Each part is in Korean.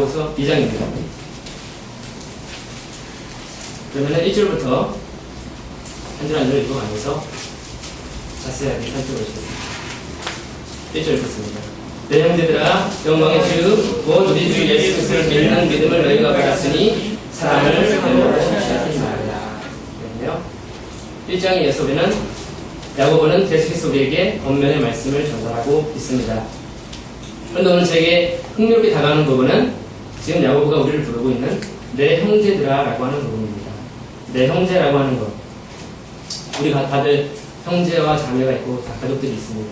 야고보서 2장입니다. 그러면 1절부터 한 줄 한 줄 읽어가면서 자세하게 살펴보시겠습니다. 1절 읽겠습니다. 내 형제들아, 영광의 주 곧 우리 주 예수 그리스도를 믿는 믿음을 너희가 받았으니 사랑을 시작하지 말라. 그런데요, 1장에 이어서 우리는 야고보는 계속해서 우리에게 권면의 말씀을 전달하고 있습니다. 그런데 오늘 제게 흥미롭게 다가오는 부분은 지금 야고보가 우리를 부르고 있는 내 형제들아 라고 하는 부분입니다. 내 형제라고 하는 것. 우리가 다들 형제와 자매가 있고 다 가족들이 있습니다.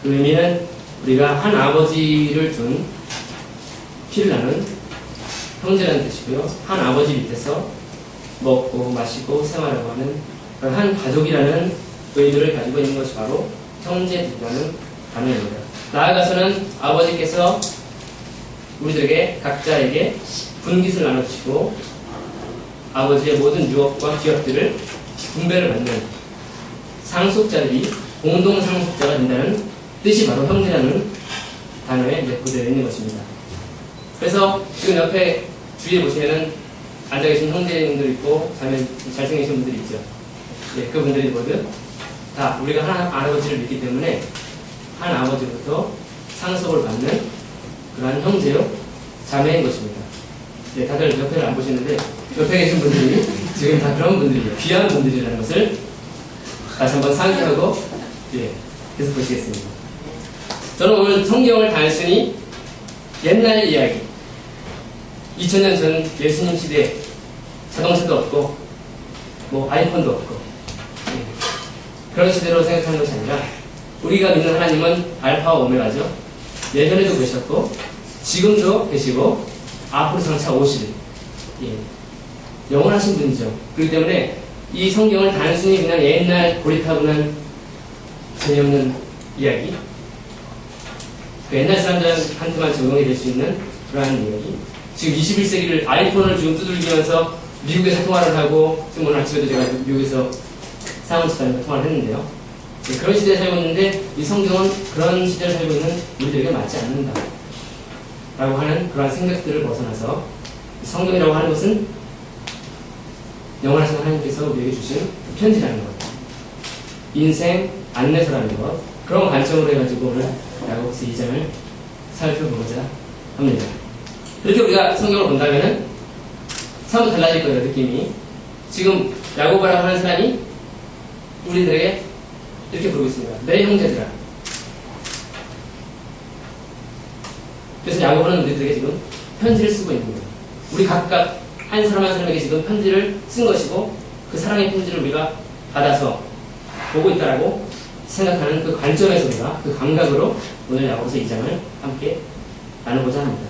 그 의미는 우리가 한 아버지를 둔 피를 나눈 형제라는 뜻이고요. 한 아버지 밑에서 먹고 마시고 생활하고 하는 한 가족이라는 의미를 가지고 있는 것이 바로 형제들이라는 단어입니다. 나아가서는 아버지께서 우리들에게 각자에게 분깃을 나눠주시고 아버지의 모든 유업과 기업들을 분배를 받는 상속자들이 공동 상속자가 된다는 뜻이 바로 형제라는 단어에 내포되어 있는 것입니다. 그래서 지금 옆에 주위에 보시면은 앉아 계신 형제님들 있고 자매 잘생기신 분들이 있죠. 예, 그분들이 모두 다 우리가 한 아버지를 믿기 때문에 한 아버지부터 상속을 받는 그러한 형제요 자매인 것입니다. 예, 다들 옆에를 안 보시는데 옆에 계신 분들이 지금 다 그런 분들이에요. 귀한 분들이라는 것을 다시 한번 상기하고 예, 계속 보시겠습니다. 저는 오늘 성경을 단순히 옛날 이야기 2000년 전 예수님 시대에 자동차도 없고 뭐 아이폰도 없고 예, 그런 시대로 생각하는 것이 아니라 우리가 믿는 하나님은 알파와 오메가죠. 예전에도 계셨고 지금도 계시고 앞으로 장차 오실 예, 영원하신 분이죠. 그렇기 때문에 이 성경을 단순히 그냥 옛날 고리타분한 재미없는 이야기 그 옛날 사람들한테만 적용이 될 수 있는 그러한 이야기 지금 21세기를 아이폰을 지금 두들기면서 미국에서 통화를 하고 지금 오늘 아침에도 제가 미국에서 사무실에서 통화를 했는데요. 네, 그런 시대에 살고 있는데 이 성경은 그런 시대를 살고 있는 우리들에게 맞지 않는다 라고 하는 그러한 생각들을 벗어나서 성경이라고 하는 것은 영원하신 하나님께서 우리에게 주신 편지라는 것 인생 안내서라는 것 그런 관점으로 해가지고 오늘 야고보서 2장을 살펴보고자 합니다. 이렇게 우리가 성경을 본다면은 사뭇 달라질 거예요. 느낌이 지금 야고보라고 하는 사람이 우리들에게 이렇게 부르고 있습니다. 내 형제들아. 그래서 야고보는 우리들에게 지금 편지를 쓰고 있는 거예요. 우리 각각 한 사람 한 사람에게 지금 편지를 쓴 것이고 그 사랑의 편지를 우리가 받아서 보고 있다라고 생각하는 그 관점에서 우리가 그 감각으로 오늘 야고보서 2장을 함께 나누고자 합니다.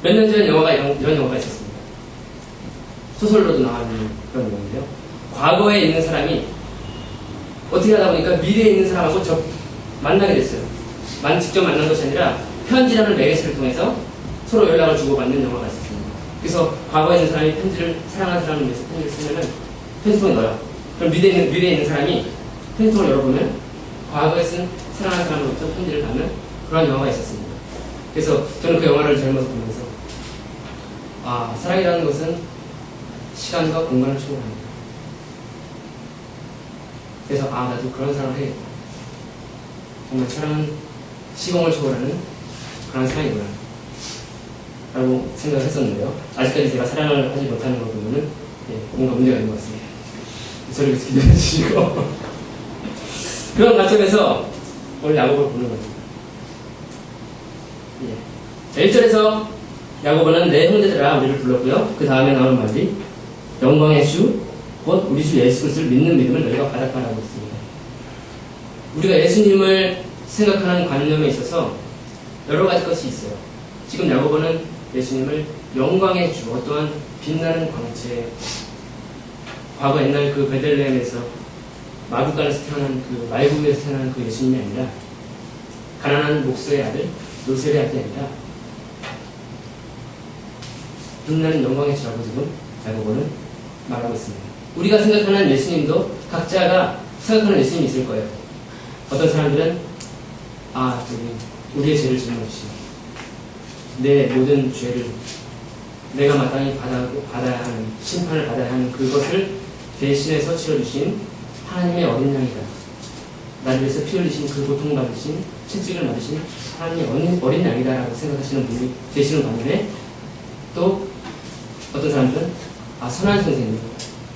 몇 년 전 이런 영화가 있었습니다. 소설로도 나오는 그런 영화인데요. 과거에 있는 사람이 어떻게 하다 보니까 미래에 있는 사람하고 만나게 됐어요. 직접 만난 것이 아니라 편지라는 매개체를 통해서 서로 연락을 주고받는 영화가 있었습니다. 그래서 과거에 있는 사람이 사랑하는 사람을 위해서 편지를 쓰면은 편지통에 넣어요. 그럼 미래에 있는 사람이 편지통을 열어보면 과거에 쓴 사랑하는 사람으로부터 편지를 받는 그런 영화가 있었습니다. 그래서 저는 그 영화를 잘못 보면서 사랑이라는 것은 시간과 공간을 초월합니다. 그래서 나도 그런 사랑을 해야겠다. 정말 사랑은 시공을 초월하는 그런 사랑이구나 라고 생각을 했었는데요. 아직까지 제가 사랑을 하지 못하는 걸 보면은 뭔가 문제가 있는 것 같습니다. 저를 계속 기대해 주시고 그런 관점에서 오늘 야고보를 보는 거죠. 1절에서 야고보는 내 형제들아 우리를 불렀고요. 그 다음에 나오는 말이 영광의 주 곧 우리 주 예수 그리스도를 믿는 믿음을 너희가 받았다라고 했습니다. 우리가 예수님을 생각하는 관념에 있어서 여러 가지 것이 있어요. 지금 야고보는 예수님을 영광의 주, 어떠한 빛나는 광채, 과거 옛날 그 베들레헴에서 마구간에서 태어난 그 말구에서 태어난 그 예수님이 아니라 가난한 목수의 아들, 요셉의 아들이 아니라 빛나는 영광의 주라고 지금 야고보는 말하고 있습니다. 우리가 생각하는 예수님도 각자가 생각하는 예수님이 있을 거예요. 어떤 사람들은 우리의 죄를 짊어지시고 내 모든 죄를 내가 마땅히 받아야 하는 심판을 받아야 하는 그것을 대신해서 치러주신 하나님의 어린 양이다. 나를 위해서 피 흘리신 그 고통받으신 채찍을 맞으신 하나님의 어린 양이다라고 생각하시는 분이 계시는 반면에 또 어떤 사람들은 선한 선생님,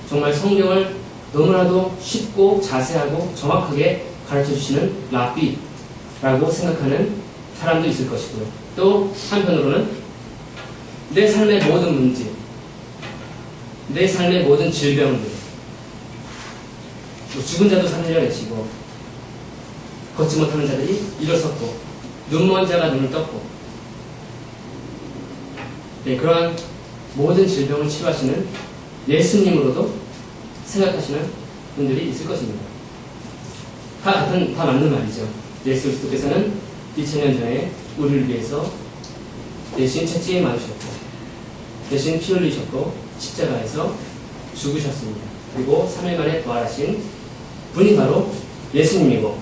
정말 성경을 너무나도 쉽고 자세하고 정확하게 가르쳐주시는 랍비라고 생각하는 사람도 있을 것이고요. 또 한편으로는 내 삶의 모든 문제, 내 삶의 모든 질병들, 죽은 자도 살려내시고 걷지 못하는 자들이 일어섰고 눈먼 자가 눈을 떴고 그러한 모든 질병을 치유하시는 예수님으로도 생각하시는 분들이 있을 것입니다. 다 맞는 말이죠. 예수 그리스도께서는 2000년 전에 우리를 위해서 대신 채찍에 맞으셨고 대신 피 흘리셨고 십자가에서 죽으셨습니다. 그리고 3일 만에 부활하신 분이 바로 예수님이고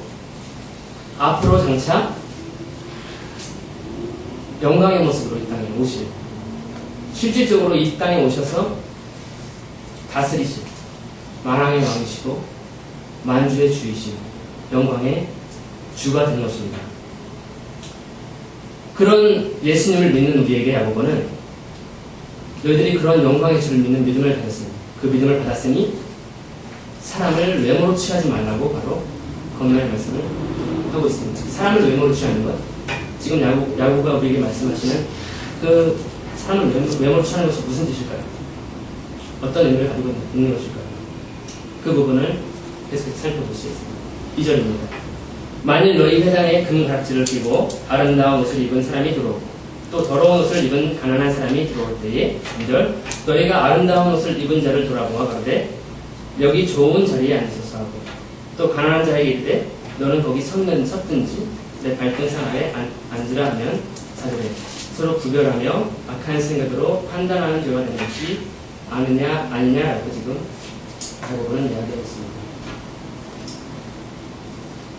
앞으로 장차 영광의 모습으로 이 땅에 오실 실질적으로 이 땅에 오셔서 다스리실 만왕의 왕이시고 만주의 주이신 영광의 주가 된 것입니다. 그런 예수님을 믿는 우리에게 야고보는 너희들이 그런 영광의 주를 믿는 믿음을 받았으니 그 믿음을 받았으니 사람을 외모로 취하지 말라고 바로 건면의 말씀을 하고 있습니다. 사람을 외모로 취하는 것, 지금 야고보가 우리에게 말씀하시는 그 사람을 외모로 취하는 것이 무슨 뜻일까요? 어떤 의미를 가지고 있는 것일까요? 그 부분을 계속해서 살펴보시겠습니다. 2절입니다. 만일 너희 회당에 금가락지를 끼고 아름다운 옷을 입은 사람이 들어오고 또 더러운 옷을 입은 가난한 사람이 들어올 때에 2절 너희가 아름다운 옷을 입은 자를 돌아보아 가로되 여기 좋은 자리에 앉으소서 하고 또 가난한 자에게 이르되 너는 거기 섰든지 내 발등상 아래 앉으라 하면 4절에 서로 구별하며 악한 생각으로 판단하는 죄가 되는 것이 아느냐 아니냐라고 지금 야고보는 이야기하고 있습니다.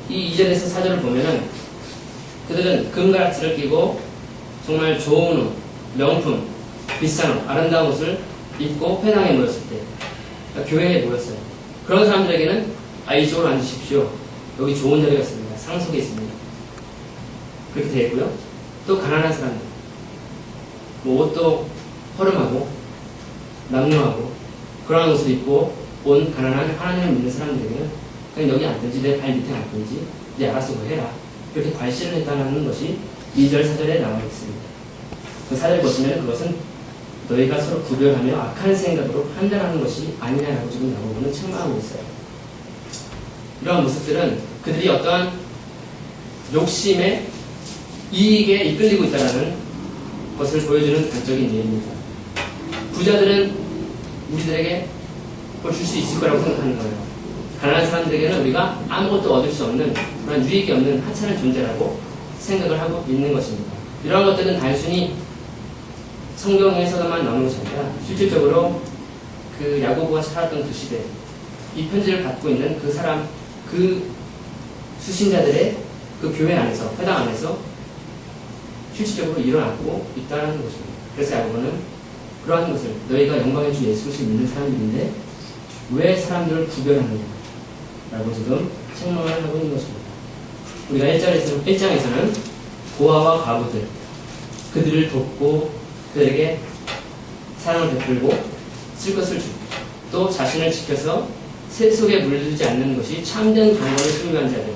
이 2절에서 4절을 보면은 그들은 금가락지를 끼고 정말 좋은 옷, 명품, 비싼 옷, 아름다운 옷을 입고 회당에 모였을 때 그러니까 교회에 모였어요. 그런 사람들에게는 이쪽으로 앉으십시오. 여기 좋은 자리가 있습니다. 상속에 있습니다. 그렇게 되어 있고요. 또 가난한 사람들 옷도 허름하고 남루하고 그런 옷을 입고 온 가난한 하나님을 믿는 사람들에게는 그냥 여기 앉든지 내 발 밑에 앉든지 이제 알아서 뭐 해라. 이렇게 괄시를 했다는 것이 2절 4절에 나와 있습니다. 그 4절 보시면 그것은 너희가 서로 구별하며 악한 생각으로 판단하는 것이 아니냐라고 지금 야고보는 책망하고 있어요. 이러한 모습들은 그들이 어떠한 욕심에 이익에 이끌리고 있다는 것을 보여주는 단적인 예입니다. 부자들은 우리들에게 그걸 줄 수 있을 거라고 생각하는 거예요. 가난한 사람들에게는 우리가 아무것도 얻을 수 없는 그런 유익이 없는 하찮은 존재라고 생각을 하고 있는 것입니다. 이러한 것들은 단순히 성경에서만 나오는 것이 아니라 실질적으로 그 야고보가 살았던 그 시대 이 편지를 받고 있는 그 사람 그 수신자들의 그 교회 안에서 회당 안에서 실질적으로 일어나고 있다는 것입니다. 그래서 야고보는 그러한 것을 너희가 영광의 주 예수 그리스도를 믿는 사람들인데 왜 사람들을 구별하느냐 라고 지금 책망을 하고 있는 것입니다. 우리가 1장에서는 고아와 과부들 그들을 돕고 그들에게 사랑을 베풀고 쓸 것을 주고 또 자신을 지켜서 세속에 물들지 않는 것이 참된 강건을 소유한 자들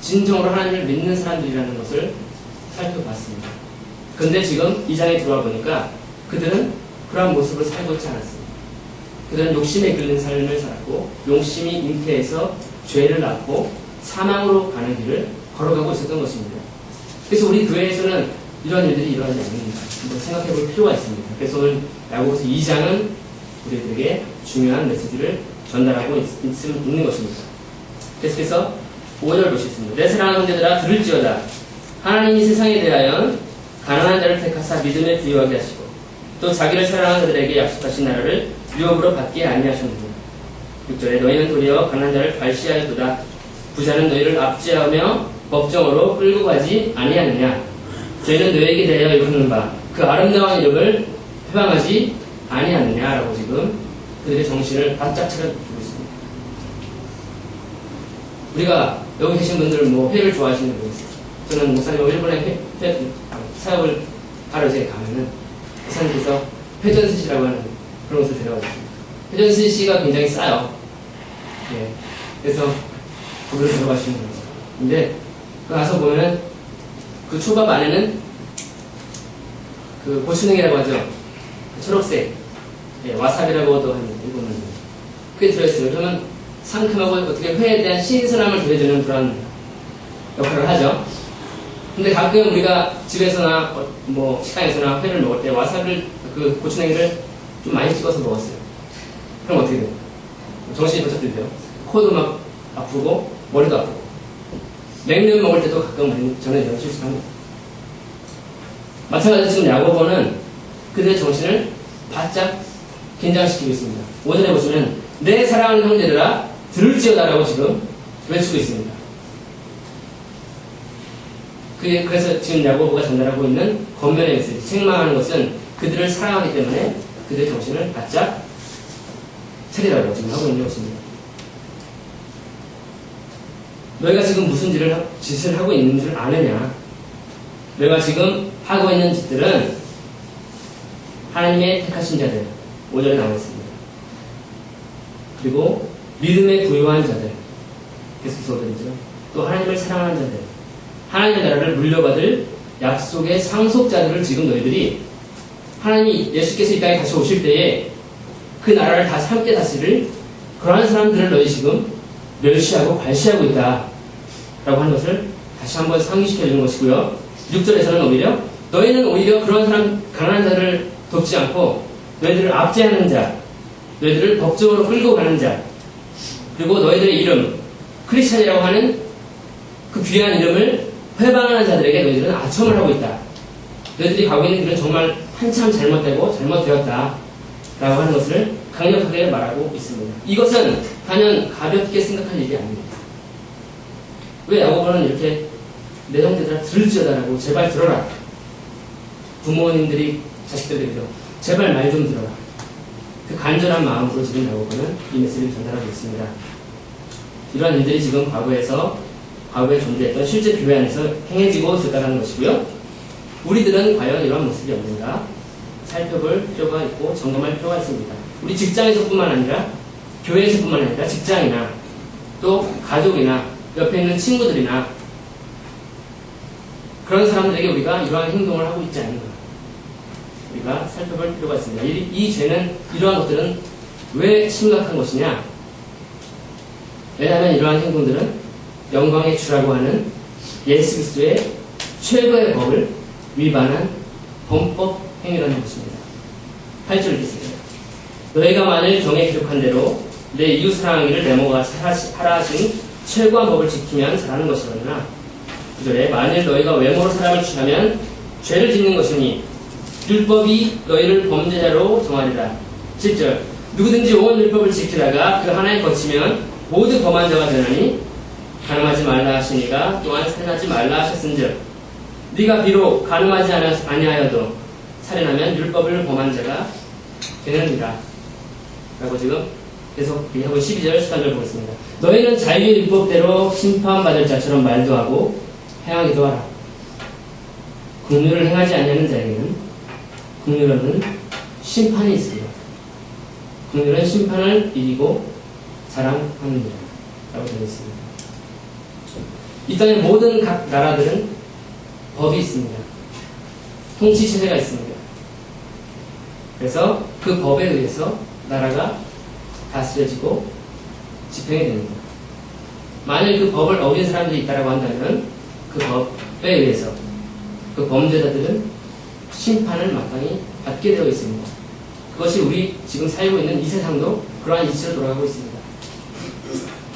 진정으로 하나님을 믿는 사람들이라는 것을 살펴봤습니다. 그런데 지금 2장에 들어와 보니까 그들은 그러한 모습을 살고 있지 않았습니다. 그들은 욕심에 이끌린 삶을 살았고 욕심이 잉태해서 죄를 낳고 사망으로 가는 길을 걸어가고 있었던 것입니다. 그래서 우리 교회에서는 이런 일들이 일어나지 않는다. 생각해 볼 필요가 있습니다. 그래서 오늘 야고보서 2장은 우리들에게 중요한 메시지를 전달하고 있는 것입니다. 계속해서 5절 보시겠습니다. 내 사랑하는 형제들아 들을지어다. 하나님이 세상에 대하여 가난한 자를 택하사 믿음에 부유하게 하시고 또 자기를 사랑하는 자들에게 약속하신 나라를 유업으로 받게 아니하셨느니라. 6절에 너희는 도리어 가난한 자를 괄시하였도다. 부자는 너희를 압제하며 법정으로 끌고 가지 아니하느냐. 죄는 너에게 대하여 이루는 바 그 아름다운 이름을 회방하지 아니하느냐라고 지금 그들의 정신을 바짝 차려주고 있습니다. 우리가 여기 계신 분들 뭐 회를 좋아하시는 분 있어요. 저는 목사님 일본에 사역을 하러 이제 가면은 목사님께서 회전스시라고 하는 그런 곳을 데려가셨습니다. 회전스시가 굉장히 싸요. 예. 그래서 거기로 들어가시는 거죠. 근데 가서 보면은 그 초밥 안에는 그 고추냉이라고 하죠. 그 초록색 예, 와사비라고도 하는 일본은 그게 들어있어요. 그러면 상큼하고 어떻게 회에 대한 신선함을 더해주는 그런 역할을 하죠. 근데 가끔 우리가 집에서나 뭐 식당에서나 회를 먹을 때 와사비를 그 고추냉이를 좀 많이 찍어서 먹었어요. 그럼 어떻게 돼요? 정신이 번쩍 들대요. 코도 막 아프고 머리도 아프고 냉면 먹을 때도 가끔 저는 이런 실수를 합니다. 마찬가지로 지금 야고보는 그들의 정신을 바짝 긴장시키고 있습니다. 5절에 보시면 내 사랑하는 형제들아 들을지어다라고 지금 외치고 있습니다. 그래서 지금 야고보가 전달하고 있는 권면의 메시지, 책망하는 것은 그들을 사랑하기 때문에 그들의 정신을 바짝 차리라고 지금 하고 있는 것입니다. 너희가 지금 무슨 짓을 하고 있는 줄 아느냐? 너희가 지금 하고 있는 짓들은 하나님의 택하신 자들, 5절에 나와 있습니다. 그리고 믿음에 부유한 자들, 계속해서 오더이죠. 또 하나님을 사랑하는 자들, 하나님의 나라를 물려받을 약속의 상속자들을 지금 너희들이 하나님 예수께서 이 땅에 다시 오실 때에 그 나라를 다시 함께 다스릴 그러한 사람들을 너희 지금 멸시하고 발시하고 있다 라고 하는 것을 다시 한번 상기시켜 주는 것이고요. 6절에서는 너희는 오히려 그런 사람, 가난한 자를 돕지 않고 너희들을 압제하는 자, 너희들을 법적으로 끌고 가는 자, 그리고 너희들의 이름, 크리스찬이라고 하는 그 귀한 이름을 회방하는 자들에게 너희들은 아첨을 하고 있다. 너희들이 가고 있는 길은 정말 한참 잘못되고 잘못되었다 라고 하는 것을 강력하게 말하고 있습니다. 이것은 단연 가볍게 생각할 일이 아닙니다. 왜 야고보는 이렇게 내 형제들아 들을지어다라고 제발 들어라. 부모님들이 자식들에게도 제발 말 좀 들어라. 그 간절한 마음으로 지금 야고보는 이 메시지를 전달하고 있습니다. 이러한 일들이 지금 과거에 존재했던 실제 교회 안에서 행해지고 있었다는 것이고요. 우리들은 과연 이러한 모습이 없는가 살펴볼 필요가 있고 점검할 필요가 있습니다. 우리 직장에서뿐만 아니라 교회에서뿐만 아니라 직장이나 또 가족이나 옆에 있는 친구들이나 그런 사람들에게 우리가 이러한 행동을 하고 있지 않는가 우리가 살펴볼 필요가 있습니다. 이 죄는 이러한 것들은 왜 심각한 것이냐? 왜냐하면 이러한 행동들은 영광의 주라고 하는 예수 그리스도의 최고의 법을 위반한 범법 행위라는 것입니다. 8절 읽겠습니다. 너희가 만일 경에 기록한 대로 내 이웃 사랑하기를 내모가 하라 하신 최고한 법을 지키면 잘하는 것이로나 9절에 만일 너희가 외모로 사람을 취하면 죄를 짓는 것이니 율법이 너희를 범죄자로 정하리라. 7절 누구든지 온 율법을 지키다가 그 하나에 거치면 모두 범한 자가 되나니 가늠하지 말라 하시니가 또한 살인하지 말라 하셨은즉 네가 비록 가늠하지 아니하여도 살인하면 율법을 범한 자가 되느니라 라고 지금 계속 하고 12절 13절 보겠습니다. 너희는 자유의 율법대로 심판받을 자처럼 말도 하고 행하기도 하라. 긍휼을 행하지 아니하는 자에게는 긍휼은 심판이 있습니다. 긍휼은 심판을 이기고 자랑하느니라 라고 되어 있습니다. 이 땅의 모든 각 나라들은 법이 있습니다. 통치체제가 있습니다. 그래서 그 법에 의해서 나라가 다스려지고 집행이 됩니다. 만일 그 법을 어긴 사람들이 있다고 한다면 그 법에 의해서 그 범죄자들은 심판을 마땅히 받게 되어 있습니다. 그것이 우리 지금 살고 있는 이 세상도 그러한 이치로 돌아가고 있습니다.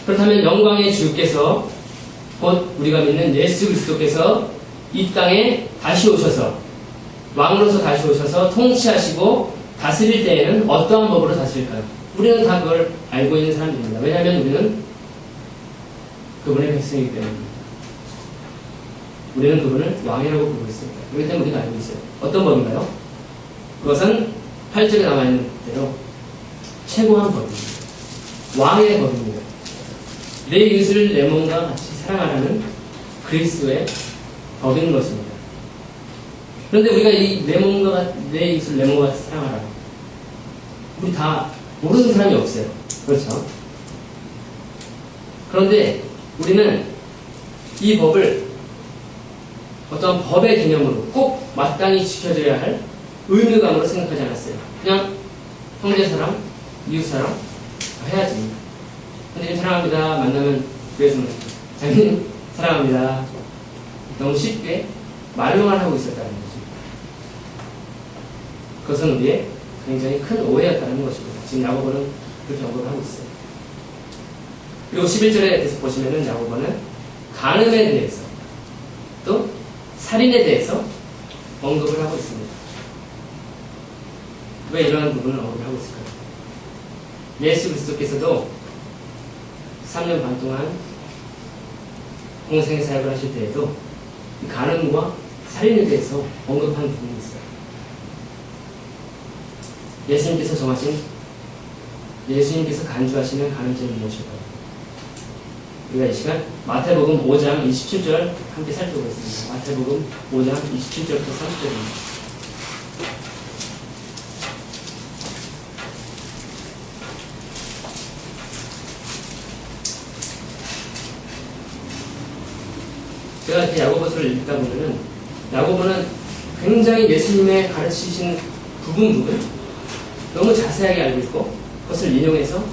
그렇다면 영광의 주께서 곧 우리가 믿는 예수 그리스도께서 이 땅에 다시 오셔서 왕으로서 다시 오셔서 통치하시고 다스릴 때에는 어떠한 법으로 다스릴까요? 우리는 다 그걸 알고 있는 사람들입니다. 왜냐하면 우리는 그분의 백성이기 때문입니다. 우리는 그분을 왕이라고 부르고 있습니다. 그렇기 때문에 우리가 알고 있어요. 어떤 법인가요? 그것은 8절에 나와 있는 대로 최고한 법입니다. 왕의 법입니다. 내 이웃을 내 몸과 같이 사랑하라는 그리스도의 법인 것입니다. 그런데 우리가 이 내 이웃을 내 몸과 같이 사랑하라. 우리 다 모르는 사람이 없어요. 그렇죠? 그런데 우리는 이 법을 어떤 법의 개념으로 꼭 마땅히 지켜줘야 할 의무감으로 생각하지 않았어요. 그냥 형제사랑, 이웃사랑 해야지. 선생님 사랑합니다. 만나면 교회에서는 장님 사랑합니다. 너무 쉽게 말로만 하고 있었다는 거죠. 그것은 우리의 굉장히 큰 오해였다는 것입니다. 지금 야고보는 그렇게 언급을 하고 있어요. 그리고 11절에 대해서 보시면은 야고보는 간음에 대해서 또 살인에 대해서 언급을 하고 있습니다. 왜 이러한 부분을 언급을 하고 있을까요? 예수 그리스도께서도 3년 반 동안 공생의 사역을 하실 때에도 간음과 살인에 대해서 언급한 부분이 있어요. 예수님께서 간주하시는 간음죄는 무엇일까요? 우리가 이 시간 마태복음 5장 27절 함께 살펴보겠습니다. 마태복음 5장 27절부터 30절입니다. 제가 이렇게 야고보서를 읽다 보면은 야고보는 굉장히 예수님의 가르치신 부분 너무 자세하게 알고 있고 그것을 인용해서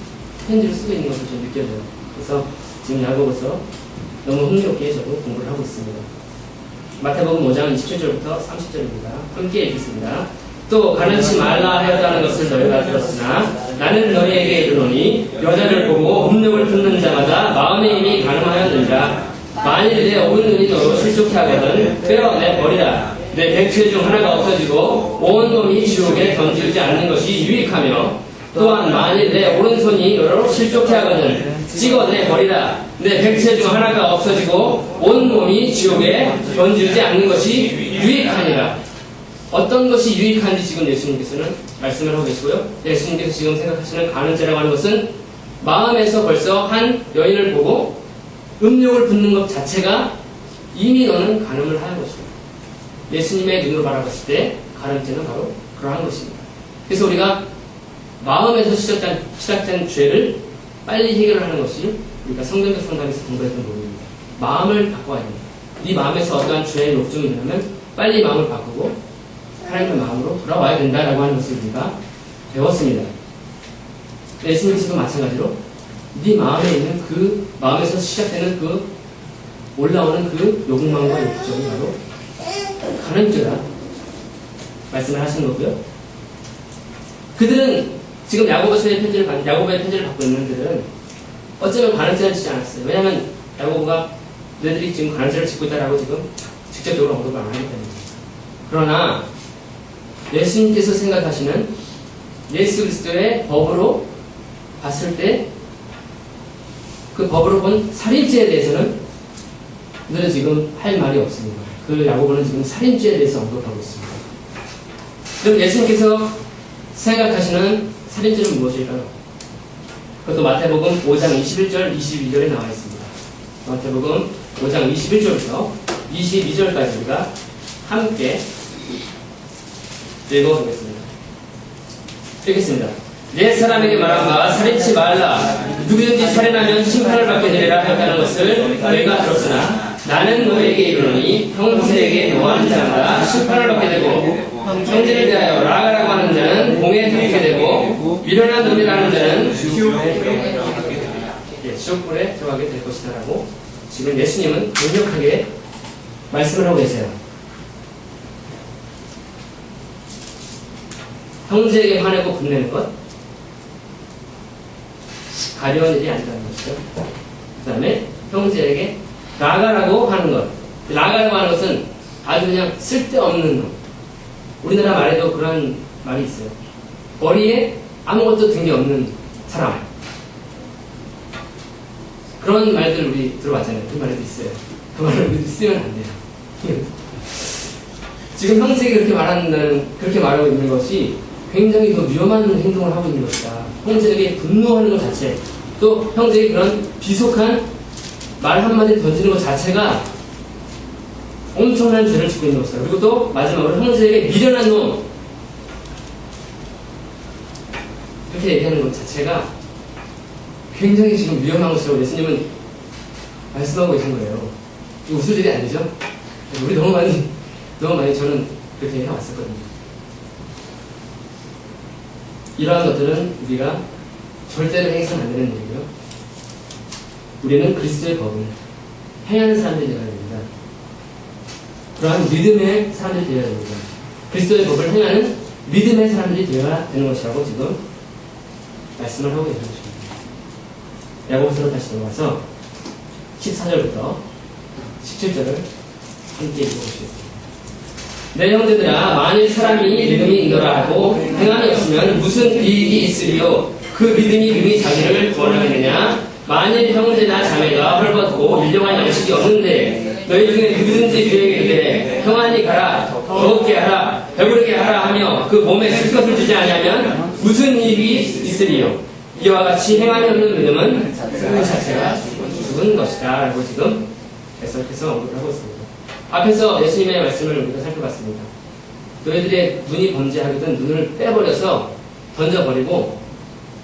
편지를 쓰고 있는 것을 좀 느껴져요. 그래서 지금 야고보서 너무 흥미롭게 저도 공부를 하고 있습니다. 마태복음 5장 27절부터 30절입니다. 함께 읽겠습니다. 또 가르치 말라 하였다는 것을 너희가 들었으나 나는 너희에게 이르노니 여자를 보고 음욕을 품는 자마다 마음에 이미 간음하였느니라. 만일 내 오른눈이 너로 실족해 하거든 떼어내 버리라. 내 백체 중 하나가 없어지고 온 몸이 지옥에 던지지 않는 것이 유익하며 또한 만일 내 오른손이 너로 실족해 하거든 찍어내 버리라. 내 백체 중 하나가 없어지고 온 몸이 지옥에 던지지 않는 것이 유익하니라. 어떤 것이 유익한지 지금 예수님께서는 말씀을 하고 계시고요. 예수님께서 지금 생각하시는 간음죄라고 하는 것은 마음에서 벌써 한 여인을 보고 음욕을 품는 것 자체가 이미 너는 간음을 하는 것입니다. 예수님의 눈으로 바라봤을 때 간음죄는 바로 그러한 것입니다. 그래서 우리가 마음에서 시작된 죄를 빨리 해결하는 것이 우리가 성경적 상담에서 공부했던 부분입니다. 마음을 바꿔야 됩니다. 네 마음에서 어떠한 죄의 욕정이 일어나면 빨리 마음을 바꾸고 하나님의 마음으로 돌아와야 된다라고 하는 것을 우리가 배웠습니다. 예수님께서도 마찬가지로 네 마음에 있는 그 마음에서 시작되는 그 올라오는 그 욕망과 욕정이 바로 간음죄다 말씀을 하시는 거고요. 그들은 지금 야고보의 편지를 받고 있는 들은 어쩌면 간음죄는 짓지 않았어요. 왜냐하면 야고보가 너희들이 지금 간음죄를 짓고 있다라고 지금 직접적으로 언급을 안 하기 때문에. 그러나 예수님께서 생각하시는 예수 그리스도의 법으로 봤을 때 그 법으로 본 살인죄에 대해서는 그들은 지금 할 말이 없습니다. 그 야고보는 지금 살인죄에 대해서 언급하고 있습니다. 그럼 예수님께서 생각하시는 살인죄는 무엇일까요? 그것도 마태복음 5장 21절, 22절에 나와 있습니다. 마태복음 5장 21절부터 22절까지 우리가 함께 읽어보겠습니다. 읽겠습니다. 내 사람에게 말한 바 살인치 말라. 누구든지 살인하면 심판을 받게 되리라 하였다는 것을 너희가 들었으나 나는 너희에게 이르노니 형제에게 노하는 자마다 심판을 받게 되고 형제를 대하여 라가라고 하는 자는 공에 들게 되고 미련한 놈이라는 자는 지옥불에 들어가게 될 것이다라고 지금 예수님은 강력하게 말씀을 하고 계세요. 형제에게 화내고 분내는 것, 가려운 일이 아니라는 것이죠. 그 다음에 형제에게 라가라고 하는 것. 라가라고 하는 것은 아주 그냥 쓸데없는 놈. 우리나라 말에도 그런 말이 있어요. 머리에 아무것도 든 게 없는 사람. 그런 말들 우리 들어봤잖아요. 그 말에도 있어요. 그 말을 우리도 쓰면 안 돼요. 지금 형제에게 그렇게 말하고 있는 것이 굉장히 더 위험한 행동을 하고 있는 것이다. 형제에게 분노하는 것 자체, 또 형제에게 그런 비속한 말 한마디 던지는 것 자체가 엄청난 죄를 짓고 있는 것이다. 그리고 또 마지막으로 형제에게 미련한 놈, 이렇게 얘기하는 것 자체가 굉장히 지금 위험한 것이라고 예수님은 말씀하고 계신 거예요. 이거 웃을 일이 아니죠? 우리 너무 많이 저는 그렇게 해왔었거든요. 이러한 것들은 우리가 절대로 행해서는 안 되는 일이고요. 우리는 그리스도의 법을 행하는 사람들이 되어야 됩니다. 그러한 믿음의 사람들이 되어야 됩니다. 그리스도의 법을 행하는 믿음의 사람들이 되어야 되는 것이라고 지금 말씀을 하고 계신 것입니다. 야고보서로 다시 넘어가서 14절부터 17절을 함께 읽어보시겠습니다. 내 형제들아, 만일 사람이 믿음이 있노라 하고 행함이 없으면 무슨 이익이 있으리요? 그 믿음이 능히 자기를 구원하겠느냐? 만일 형제나 자매가 헐벗고 일용할 양식이 없는데 너희 중에 누구든지 그에게 이르되 평안히 가라, 더럽게 하라, 배부르게 하라 하며 그 몸에 쓸 것을 주지 아니하면 무슨 이익이 있으리요? 이와 같이 행함이 없는 믿음은 그 자체가 죽은 것이다 라고 지금 계속해서 언급을 하고 있습니다. 앞에서 예수님의 말씀을 우리가 살펴봤습니다. 너희들의 눈이 범죄하거든 눈을 빼버려서 던져버리고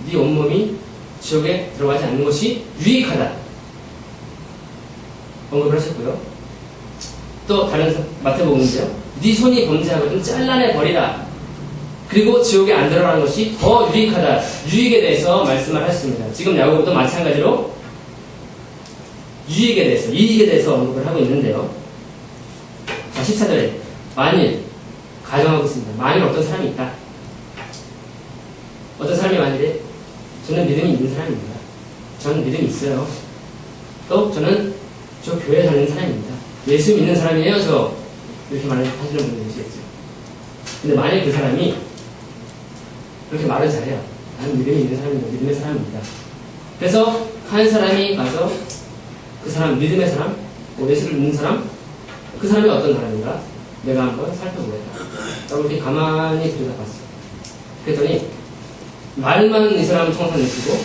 네 온몸이 지옥에 들어가지 않는 것이 유익하다 언급을 하셨고요. 또 다른 마태복음인데요, 네 손이 범죄하거든 잘라내버리라, 그리고 지옥에 안 들어가는 것이 더 유익하다, 유익에 대해서 말씀을 하셨습니다. 지금 야고보도 마찬가지로 유익에 대해서, 이익에 대해서 언급을 하고 있는데요. 자, 14절에 만일 가정하고 있습니다. 만일 어떤 사람이 있다. 어떤 사람이 만일에 저는 믿음이 있는 사람입니다. 저는 믿음이 있어요. 또 저는 저 교회에 다니는 사람입니다. 예수 믿는 사람이에요. 저 이렇게 하시는 분들 계시겠죠. 근데 만일 그 사람이 그렇게 말을 잘해요. 나는 믿음이 있는 사람입니다. 믿음의 사람입니다. 그래서 한 사람이 가서 그 사람, 믿음의 사람, 예수를 믿는 사람, 그 사람이 어떤 사람인가 내가 한번 살펴보겠다 라고 이렇게 가만히 들여다봤어요. 그랬더니 말만 이 사람은 청산해주고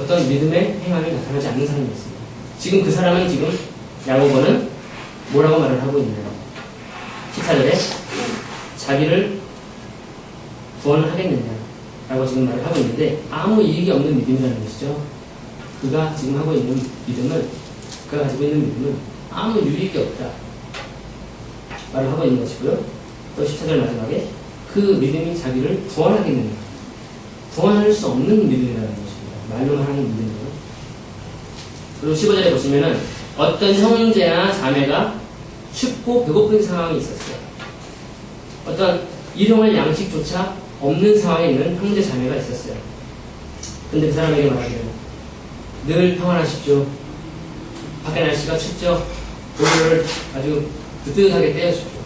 어떤 믿음의 행함이 나타나지 않는 사람이었습니다. 지금 그 사람은 지금 야고보는 뭐라고 말을 하고 있나요? 14절에 자기를 구원하겠느냐 라고 지금 말을 하고 있는데 아무 이익이 없는 믿음이라는 것이죠. 그가 지금 하고 있는 믿음은, 그가 가지고 있는 믿음은 아무 유익이 없다 말을 하고 있는 것이고요. 또 14절 마지막에 그 믿음이 자기를 구원하겠느냐, 구원할 수 없는 믿음이라는 것입니다. 말로만 하는 믿음이에요. 그리고 15절에 보시면은 어떤 형제나 자매가 춥고 배고픈 상황이 있었어요. 어떤 일용할 양식조차 없는 상황에 있는 형제 자매가 있었어요. 근데 그 사람에게 말하기를 늘 평안하십시오. 밖에 날씨가 춥죠. 오늘을 아주 뜨뜻하게 떼어주십시오.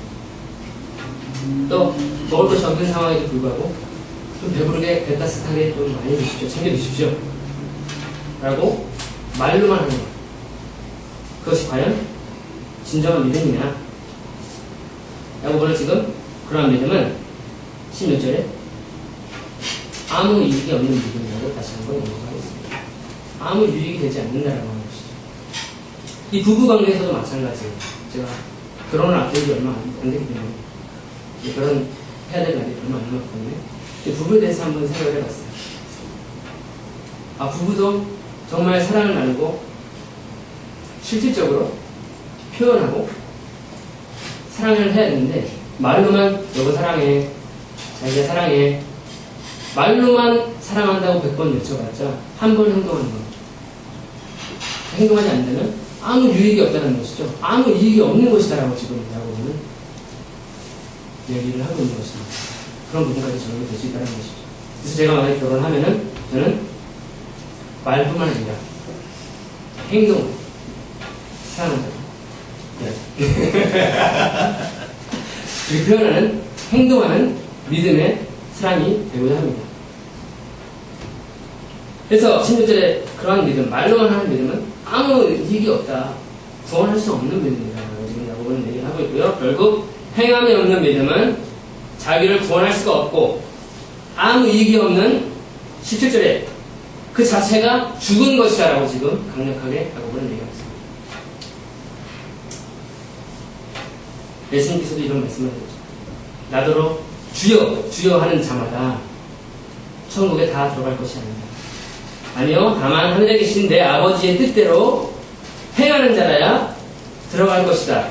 또 먹을 것이 없는 상황에도 불구하고 좀 배부르게 배 따뜻하게 좀 많이 드십시오. 챙겨드십시오. 라고 말로만 하는 것. 그것이 과연 진정한 믿음이냐? 야고보는 지금 그러한 믿음은 16절에 아무 이익이 없는 믿음이라고 다시 한번 언급하고 있습니다. 아무 유익이 되지 않는다라고 하는 것이죠. 이 부부관계에서도 마찬가지예요. 제가 결혼을 앞둔 지 얼마 안 되기 때문에 결혼해야 될 날이 얼마 안 남았거든요. 부부에 대해서 한번 생각을 해봤어요. 부부도 정말 사랑을 나누고 실질적으로 표현하고 사랑을 해야 되는데 말로만 여보 사랑해, 자기가 사랑해, 말로만 사랑한다고 100번 외쳐봤자 한 번 행동하는 거. 행동하지 않는다면 아무 유익이 없다는 것이죠. 아무 이익이 없는 것이다라고 지금 야고보는 얘기를 하고 있는 것입니다. 그런 부분까지 적용이 될 수 있다는 것이죠. 그래서 제가 만약에 결혼하면은 저는 말뿐만 아니라 행동, 사랑한다. 그렇게 표현하는, 행동하는 믿음의 사람이 되고자 합니다. 그래서 16절에 그러한 믿음, 말로만 하는 믿음은 아무 이익이 없다, 구원할 수 없는 믿음이라고 지금 야고보는 얘기를 하고 있고요. 결국 행함이 없는 믿음은 자기를 구원할 수가 없고 아무 이익이 없는 17절에 그 자체가 죽은 것이다 라고 지금 강력하게 야고보는 얘기하고 있습니다. 예수님께서도 이런 말씀을 하셨죠. 나더러 주여 주여 하는 자마다 천국에 다 들어갈 것이 아니다. 아니요, 다만 하늘에 계신 내 아버지의 뜻대로 행하는 자라야 들어갈 것이다.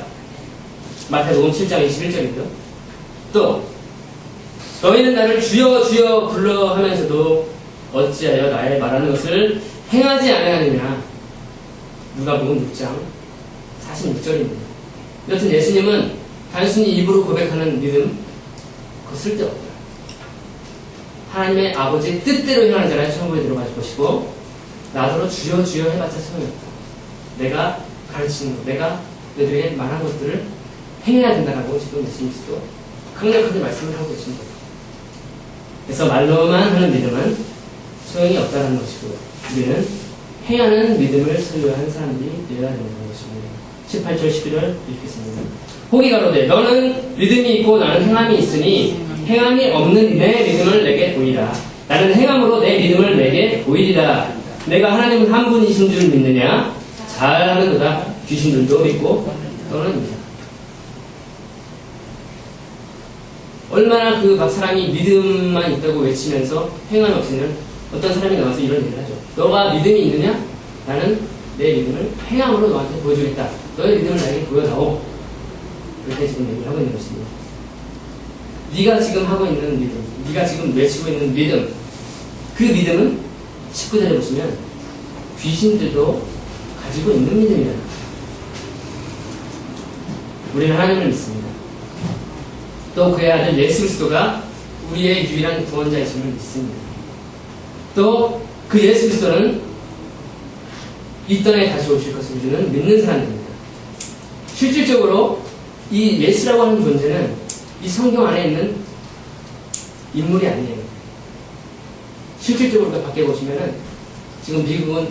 마태복음 7장 21절이고요. 또 너희는 나를 주여 주여 불러 하면서도 어찌하여 나의 말하는 것을 행하지 아니하느냐. 누가복음 6장 46절입니다. 여튼 예수님은 단순히 입으로 고백하는 믿음 그거 쓸데없다. 하나님의 아버지의 뜻대로 행하는 자라 천국에 들어갈 것이고 나더러 주여 주여 해봤자 소용이 없다. 내가 가르치는 것, 내가 너희들에게 말한 것들을 행해야 된다라고 지금 예수님께서도 강력하게 말씀을 하고 계신 거예요. 그래서 말로만 하는 믿음은 소용이 없다는 것이고 우리는 행하는 믿음을 소유한 사람들이 되어야 된다는 것입니다. 18절 11절 읽겠습니다. 혹이 가로되 너는 믿음이 있고 나는 행함이 있으니 행함이 없는 내 믿음을 내게 보이라. 나는 행함으로 내 믿음을 내게 보이리라. 내가 하나님은 한 분이신 줄 믿느냐? 잘하는도다. 귀신들도 믿고 떠납니다. 얼마나 그 막 사람이 믿음만 있다고 외치면서 행함이 없으면 어떤 사람이 나와서 이런 얘기를 하죠. 너가 믿음이 있느냐? 나는 내 믿음을 행함으로 너한테 보여주겠다. 너의 믿음을 나에게 보여다오. 그렇게 지금 얘기를 하고 있는 것입니다. 네가 지금 하고 있는 믿음, 네가 지금 외치고 있는 믿음, 그 믿음은 19절에 보시면 귀신들도 가지고 있는 믿음이다. 우리는 하나님을 믿습니다. 또 그의 아들 예수 그리스도가 우리의 유일한 구원자이심을 믿습니다. 또 그 예수 그리스도는 이 땅에 다시 오실 것을 우리는 믿는 사람입니다. 실질적으로 이 예수라고 하는 존재는 이 성경 안에 있는 인물이 아니에요. 실질적으로 밖에 보시면은 지금 미국은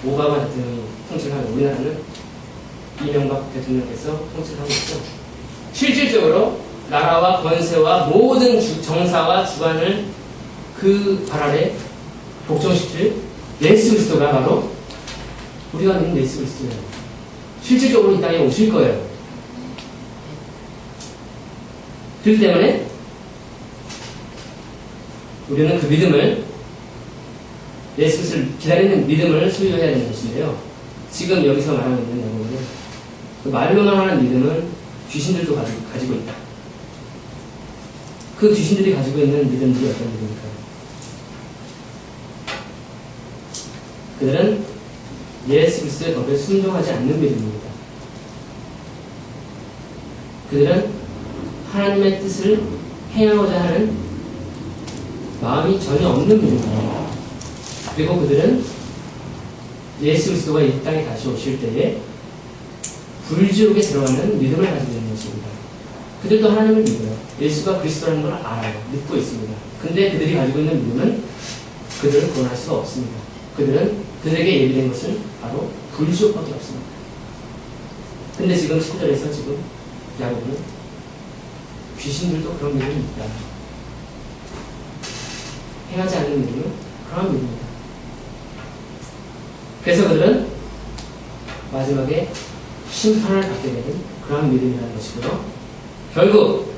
오바마 대통령이 통치를 하고 우리나라는 이명박 대통령께서 통치를 하고 있죠. 실질적으로 나라와 권세와 모든 정사와 주관을 그 발 아래 복종시킬 예수 그리스도가 바로 우리가 믿는 예수 그리스도예요. 실질적으로 이 땅에 오실 거예요. 그렇기 때문에 우리는 그 믿음을 예수 그리스도를 기다리는 믿음을 소유해야 되는 것인데요. 지금 여기서 말하고 있는 내용은 그 말로만 하는 믿음은 귀신들도 가지고 있다. 그 귀신들이 가지고 있는 믿음들이 어떤 믿음일까요? 그들은 예수 그리스도의 법에 순종하지 않는 믿음입니다. 그들은 하나님의 뜻을 행하고자 하는 마음이 전혀 없는 믿음입니다. 그리고 그들은 예수 그리스도가 이 땅에 다시 오실 때에 불지옥에 들어가는 믿음을 가지고 있는 것입니다. 그들도 하나님을 믿어요. 예수가 그리스도라는 걸 알아요. 믿고 있습니다. 근데 그들이 가지고 있는 믿음은 그들을 구원할 수가 없습니다. 그들에게 예비된 것은 바로 불지옥밖에 없습니다. 근데 지금 19절에서 지금 야고보는 귀신들도 그런 믿음이 있다. 행하지 않는 믿음은 그런 믿음입니다. 그래서 그들은 마지막에 심판을 받게 되는 그런 믿음이라는 것이고요. 결국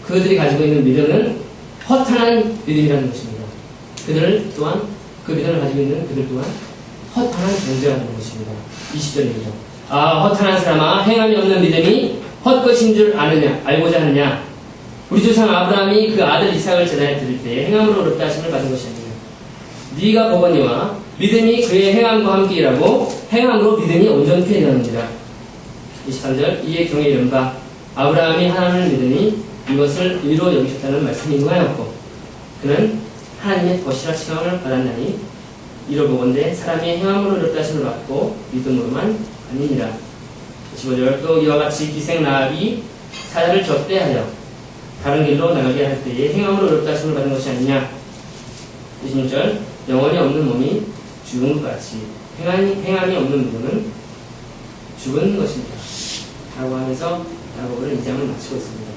그들이 가지고 있는 믿음은 허탄한 믿음이라는 것입니다. 그들 또한 그 믿음을 가지고 있는 그들 또한 허탄한 존재가 되는 것입니다. 20절입니다. 아, 허탄한 사람아, 행함이 없는 믿음이 헛것인 줄 아느냐, 알고자 하느냐. 우리 조상 아브라함이 그 아들 이삭을 제단에 드릴 때에 행함으로 어렵다 하심을 받은 것이 아니냐. 네가 보거니와 믿음이 그의 행함과 함께 일하고 행함으로 믿음이 온전케 되었느니라. 23절 이에 경에 이른 바 아브라함이 하나님을 믿으니 이것을 의로 여기셨다는 말씀이 응하였고 그는 하나님의 벗이라 칭함을 받았나니 이로 보건대 사람이 행함으로 어렵다 하심을 받고 믿음으로만 아니니라. 25절 또 이와 같이 기생 라합이 사자를 접대하여 다른 길로 나가게 할 때에 행함으로 어렵다 하심을 받은 것이 아니냐. 26절 영혼이 없는 몸이 죽은 것 같이 행함이 없는 믿음은 죽은 것입니다. 라고 하면서 야고보는 2장을 마치고 있습니다.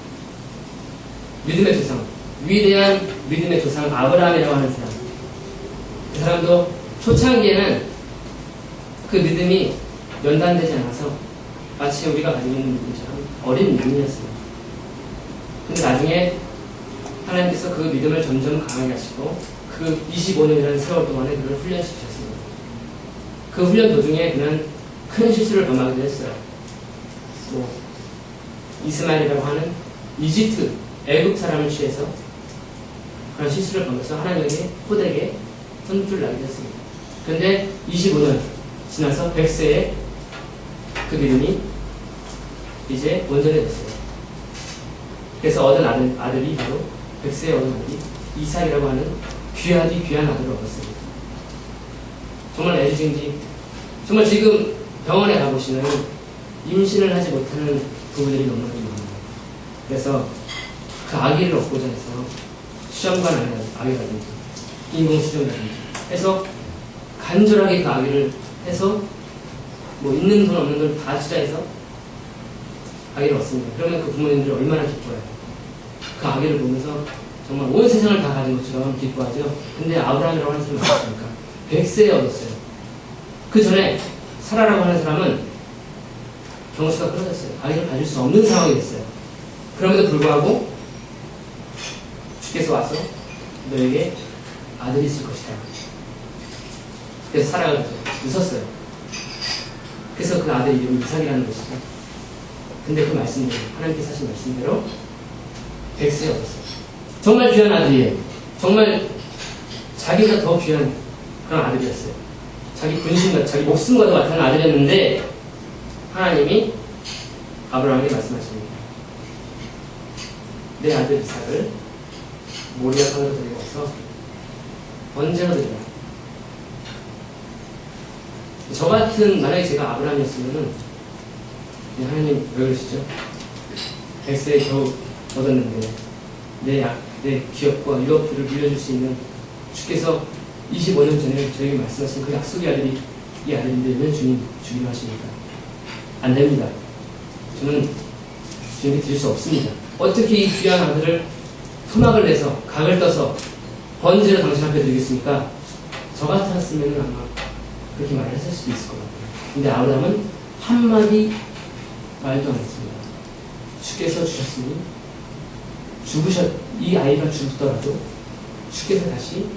믿음의 조상, 위대한 믿음의 조상 아브라함이라고 하는 사람. 그 사람도 초창기에는 그 믿음이 연단되지 않아서 마치 우리가 가지고 있는 믿음처럼 어린 믿음이었습니다. 근데 나중에 하나님께서 그 믿음을 점점 강하게 하시고 그 25년이라는 세월 동안에 그를 훈련시키셨습니다. 그 훈련 도중에 그는 큰 실수를 범하기도 했어요. 뭐 이스마엘이라고 하는 이집트, 애굽 사람을 취해서 그런 실수를 범해서 하나님에게 호되게 손줄을 나기도 했습니다. 그런데 25년 지나서 100세에 그 믿음이 이제 온전해졌어요. 그래서 얻은 아들이 바로 100세에 얻은 아들이 이삭이라고 하는 귀하디 귀한 아들을 얻었습니다. 정말 애지중지, 정말 지금 병원에 가보시면 임신을 하지 못하는 부부들이 너무나도 많아요. 그래서 그 아기를 얻고자 해서 수정관 안에 아기라든지 인공수정이라든지 해서 간절하게 그 아기를 해서 뭐 있는 돈 없는 돈 다 투자해서 아기를 얻습니다. 그러면 그 부모님들이 얼마나 기뻐요. 그 아기를 보면서 정말 온 세상을 다 가진 것처럼 기뻐하죠. 근데 아브라함이라고 하는 사람이 어떻습니까? 100세에 얻었어요. 그 전에 사라라고 하는 사람은 경수가 끊어졌어요. 아기를 가질 수 없는 상황이 됐어요. 그럼에도 불구하고 주께서 와서 너에게 아들이 있을 것이다. 그래서 사라가 웃었어요. 그래서 그 아들 이름이 이삭이라는 것이죠. 근데 그 말씀대로, 하나님께서 하신 말씀대로 100세에 얻었어요. 정말 귀한 아들이에요. 정말 자기가 더 귀한 그런 아들이었어요. 자기 분신과 자기 목숨과도 같은 아들이었는데 하나님이 아브라함에게 말씀하십니다. 내 아들 이삭을 모리아 산으로 데리고 와서 번제로 드리라. 저 같은, 만약에 제가 아브라함이었으면은 하나님 왜 그러시죠? 100세에 겨우 얻었는데 내 기업과 유업들을 물려줄 수 있는 주께서 25년 전에 저에게 말씀하신 그 약속의 아들이 이 아들인데 왜 주님 주기로 하십니까? 안 됩니다. 저는 주님께 드릴 수 없습니다. 어떻게 이 귀한 아들을 토막을 내서 각을 떠서 번제로 당신 앞에 드리겠습니까? 저 같았으면 아마 그렇게 말을 했을 수도 있을 것 같아요. 근데 아브라함은 한마디 말도 안 했습니다. 주께서 주셨으니 이 아이가 죽더라도 주께서 다시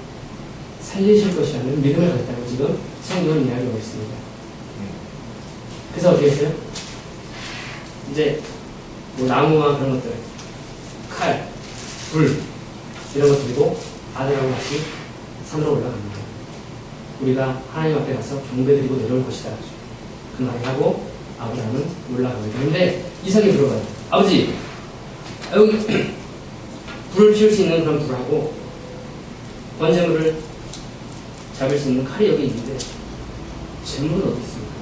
살리실 것이라는 믿음을 가졌다고 지금 성경은 이야기하고 있습니다. 그래서 어떻게 했어요? 이제 뭐 나무와 그런 것들, 칼, 불 이런 것 들고 아들하고 같이 산으로 올라갑니다. 우리가 하나님 앞에 가서 경배드리고 내려올 것이다. 그 말을 하고 아브라함은 올라갑니다. 그런데 이삭이 물어봐요. 아버지, 여기 불을 피울 수 있는 그런 불하고 번제물을 잡을 수 있는 칼이 여기 있는데 재물은 어디 있습니까?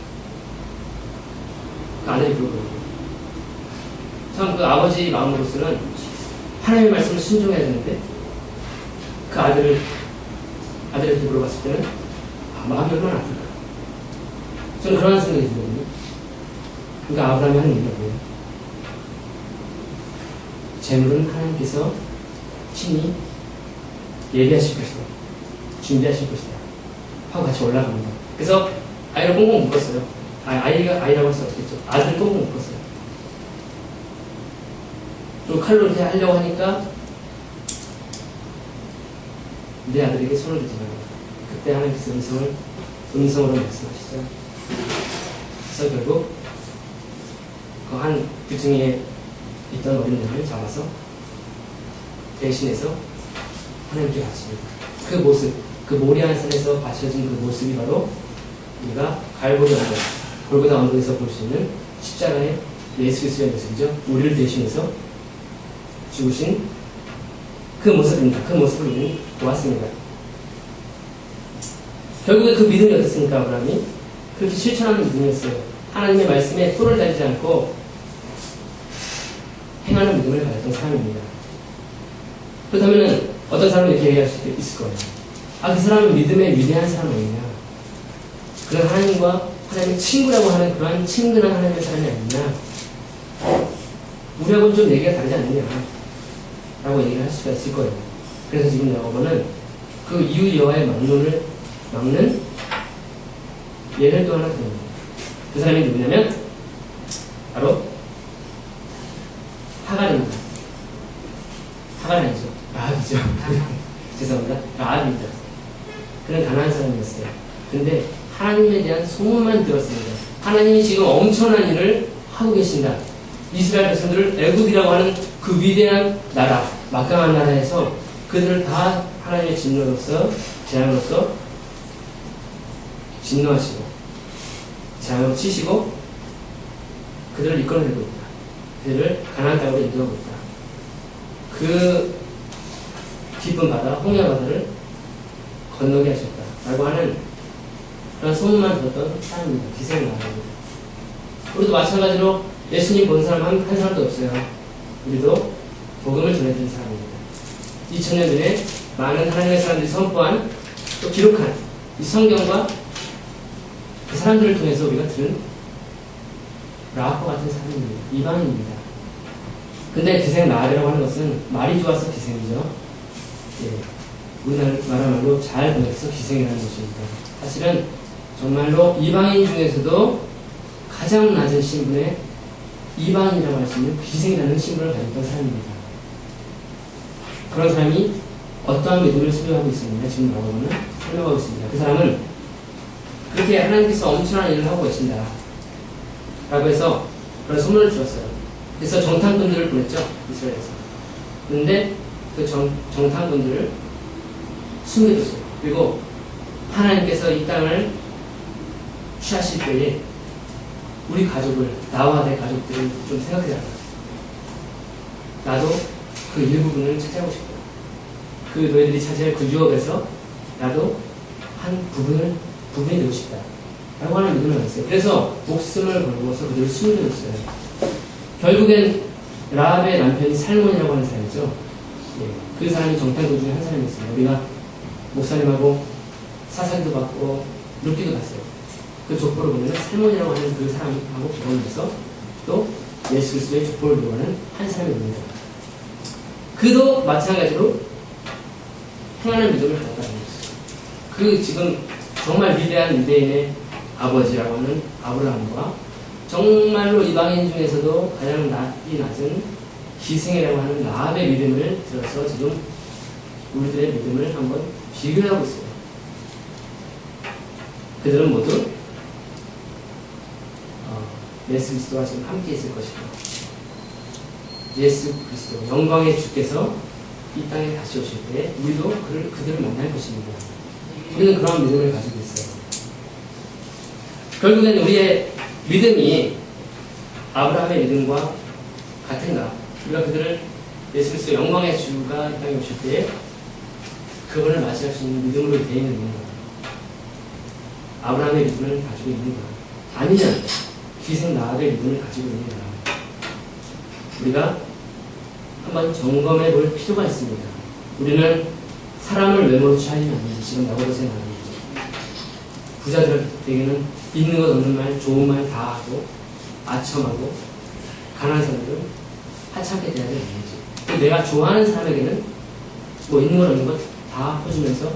그 아들이 물어보거든요. 참 그 아버지 마음으로서는 하나님의 말씀을 순종해야 되는데 그 아들에게 물어봤을 때는 마음이 얼마나 아플까? 저는 그런 생각이 들거든요. 그러니까 아브라함이 하는 얘기가 뭐예요? 재물은 하나님께서 친히 예비하실 것이다. 준비하실 것이다. 하고 같이 올라갑니다. 그래서 아이를 꽁꽁 묶었어요. 아이라고 할 수 없겠죠. 아들을 꽁꽁 묶었어요. 또 칼로 이렇게 하려고 하니까 내 아들에게 손을 대지 마라. 그때 하나님께서 음성으로 말씀하시죠. 그래서 결국 그 한 규중에 있던 어린 양을 잡아서 대신해서 하나님께 바칩니다. 그 모습, 그 모리아 산에서 바쳐진 그 모습이 바로 우리가 갈보리 언덕, 골고다 언덕에서 볼 수 있는 십자가의 예수 그리스도의 모습이죠. 우리를 대신해서 죽으신 그 모습입니다. 그 모습을 우리는 보았습니다. 결국에 그 믿음이 어떻습니까? 아브라함이 그렇게 실천하는 믿음이었어요. 하나님의 말씀에 뿔을 달지 않고 행하는 믿음을 가졌던 사람입니다. 그렇다면 어떤 사람은 이렇게 얘기할 수 있을 거예요. 그 사람은 믿음의 위대한 사람 아니냐? 그런 하나님과 하나님의 친구라고 하는 그러한 친근한 하나님의 사람이 아니냐? 우리하고는 좀 얘기가 다르지 않느냐? 라고 얘기를 할 수가 있을 거예요. 그래서 지금 야고보는 그 이유 여호와의 막론을 막는 예를 또 하나 드립니다. 그 사람이 누구냐면 바로 하갈입니다. 하갈 아니죠. 라합이죠. 죄송합니다. 라합입니다. 그는 가난한 사람이었어요. 근데 하나님에 대한 소문만 들었습니다. 하나님이 지금 엄청난 일을 하고 계신다. 이스라엘 백성들을 애굽이라고 하는 그 위대한 나라, 막강한 나라에서 그들을 다 하나님의 진노로서, 재앙으로서 진노하시고 재앙으로 치시고 그들을 이끌어내고 있다. 그들을 가나안 땅으로 인도하고 있다. 그 깊은 바다, 홍해 바다를 건너게 하셨다. 라고 하는 그런 소문만 들었던 사람입니다. 기생이 나옵니다. 우리도 마찬가지로 예수님 본 사람 한 사람도 없어요. 우리도 복음을 전해드린 사람입니다. 2000년 전에 많은 하나님의 사람들이 선포한 또 기록한 이 성경과 그 사람들을 통해서 우리가 들은 라합과 같은 사람입니다. 이방인입니다. 근데 기생 라합이라고 하는 것은 말이 좋아서 기생이죠. 예, 우리나라 말로 잘 보내서 기생이라는 것입니다. 사실은 정말로 이방인 중에서도 가장 낮은 신분의 이방인이라고 할 수 있는 기생이라는 신분을 가졌던 사람입니다. 그런 사람이 어떠한 믿음을 소유하고 있습니다. 지금 나오고는 설명하고 있습니다. 그 사람은 그렇게 하나님께서 엄청난 일을 하고 계신다 라고 해서 그런 소문을 주었어요. 그래서 정탐꾼들을 보냈죠. 이스라엘에서. 그런데 그 정탐꾼들을 숨겨줬어요. 그리고 하나님께서 이 땅을 취하실 때에 우리 가족을, 나와 내 가족들을 좀 생각해라. 나도 그 일부분을 차지하고 싶다. 그 너희들이 차지할 그 유업에서 나도 한 부분이 되고 싶다. 라고 하는 믿음을 가졌어요. 그래서 목숨을 걸고서 그들을 숨겨줬어요. 결국엔 라합의 남편이 살몬이라고 하는 사람이죠. 예, 그 사람이 정탐꾼 중에 한 사람이었어요. 우리가 목사님하고 사사기도 받고 눕기도 갔어요. 그 족보를 보면 살몬이라고 하는 그 사람하고 결혼을 해서 또 예수 그리스도의 족보를 들어가는 한 사람입니다. 그도 마찬가지로 평안한 믿음을 가졌다는 것이죠. 그 지금 정말 위대한 유대인의 아버지라고 하는 아브라함과 정말로 이방인 중에서도 가장 낮은 기생이라고 하는 라합의 믿음을 들어서 지금 우리들의 믿음을 한번 비교하고 있어요. 그들은 모두 예수 그리스도와 지금 함께 있을 것이고 예수 그리스도 영광의 주께서 이 땅에 다시 오실 때 우리도 그들을 만날 것입니다. 우리는 그런 믿음을 가지고 있어요. 결국엔 우리의 믿음이 아브라함의 믿음과 같은가? 우리가 그들을 예수 그리스도 영광의 주가 이 땅에 오실 때 그분을 맞이할 수 있는 믿음으로 되어 있는가? 아브라함의 믿음을 가지고 있는가? 아니면 기생 라합의 믿음을 가지고 있는가? 우리가 한번 점검해 볼 필요가 있습니다. 우리는 사람을 외모로 취하지는 않는다. 지금 나보다 생각합니다. 부자들에게는 있는 것 없는 말, 좋은 말 다 하고 아첨하고 가난한 사람들은 하찮게 대하지 않는지. 또 내가 좋아하는 사람에게는 뭐 있는 것 없는 것 다 퍼주면서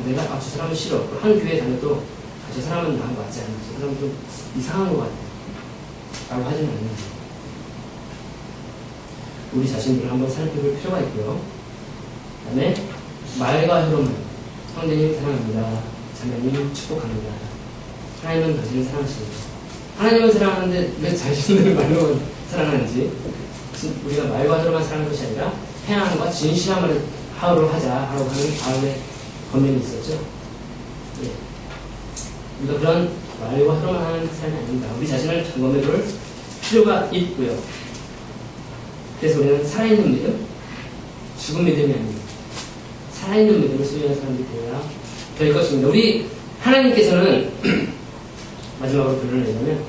내가 저 사람은 싫어. 한 교회에 다녀도 저 사람은 나하고 맞지 않아. 저 사람은 좀 이상한 것 같아. 라고 하지는 않는지. 우리 자신들을 한번 살펴볼 필요가 있고요. 그 다음에 말과 혀로만 형제님 사랑합니다. 자매님 축복합니다. 하나님은 당신을 사랑하십니다. 하나님은 사랑하는데 왜 자신을 말로만 사랑하는지 우리가 말과 혀로만 사랑하는 것이 아니라 평안과 진실함을 하루로 하자라고 하는 다음에 권면이 있었죠. 예. 우리가 그런 말과 혀로만 하는 사람이 아닙니다. 우리 자신을 점검해 볼 필요가 있고요. 그래서 우리는 살아있는 믿음, 죽은 믿음이 아닙니다. 살아있는 믿음을 소유하는 사람들이 되어야 될 것입니다. 우리 하나님께서는 마지막으로 결론을 내자면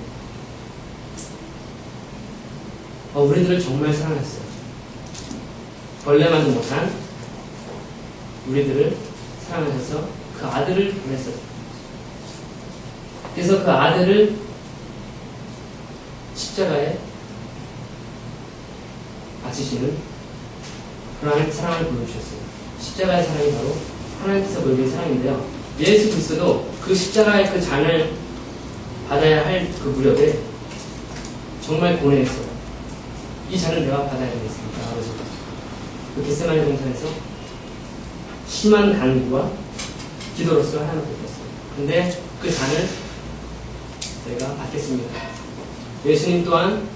우리들을 정말 사랑했어요. 벌레만도 못한 우리들을 사랑하셔서 그 아들을 보냈어요. 그래서 그 아들을 십자가에 바치시는 그러한 사랑을 보여주셨어요. 십자가의 사랑이 바로 하나님께서 보여준 사랑인데요. 예수 그리스도도 그 십자가의 그 잔을 받아야 할 그 무렵에 정말 고뇌했어요. 이 잔을 내가 받아야 되겠습니까? 아버지. 그 겟세마네 동산에서 심한 간구와 기도로서 하나님을 뵙었어요. 근데 그 잔을 내가 받겠습니다. 예수님 또한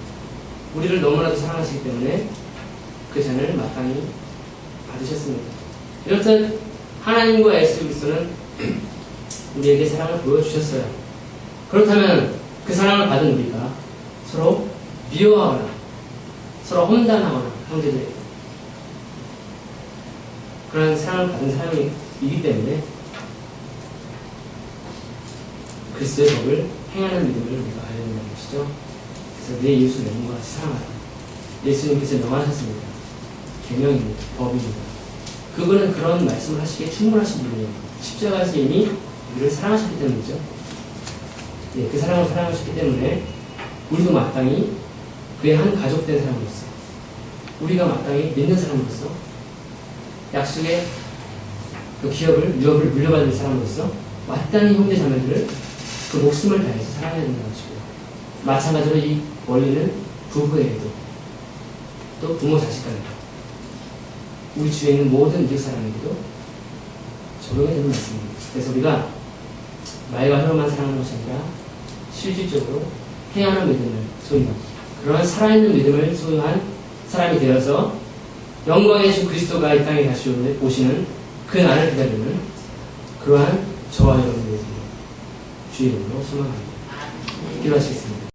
우리를 너무나도 사랑하시기 때문에 그 잔을 마땅히 받으셨습니다. 이렇듯 하나님과 예수 그리스도는 우리에게 사랑을 보여주셨어요. 그렇다면 그 사랑을 받은 우리가 서로 미워하거나 서로 험담하거나 형제들에게 그런 사랑을 받은 사람이기 때문에 그리스도의 법을 행하는 믿음을 우리가 가야 된다는 것이죠. 그래서 내 이웃을 내 몸과 같이 사랑하라. 예수님께서 명하셨습니다. 계명입니다. 법입니다. 그분은 그런 말씀을 하시기에 충분하신 분이에요. 십자가에서 이미 우리를 사랑하셨기 때문이죠. 예, 그 사랑을 사랑하셨기 때문에 우리도 마땅히 그의 한 가족된 사람으로서 우리가 마땅히 믿는 사람으로서 약속의 그 기업을, 유업을 물려받을 사람으로서 마땅히 형제 자매들을 그 목숨을 다해서 사랑해야 된다는 것이고요. 마찬가지로 이 원리는 부부에게도 또 부모 자식 간에도 우리 주위에 있는 모든 이웃 사람에게도 적용이 되는 말씀입니다. 그래서 우리가 말과 혀로만 사랑하는 것이 아니라 실질적으로 행하는 믿음을 소유한 그러한 살아있는 믿음을 소유한 사람이 되어서 영광의 주 그리스도가 이 땅에 다시 오시는 그 날을 기다리는 그러한 저와 여러분의 주의 이름으로 소망합니다. 기도하시겠습니다.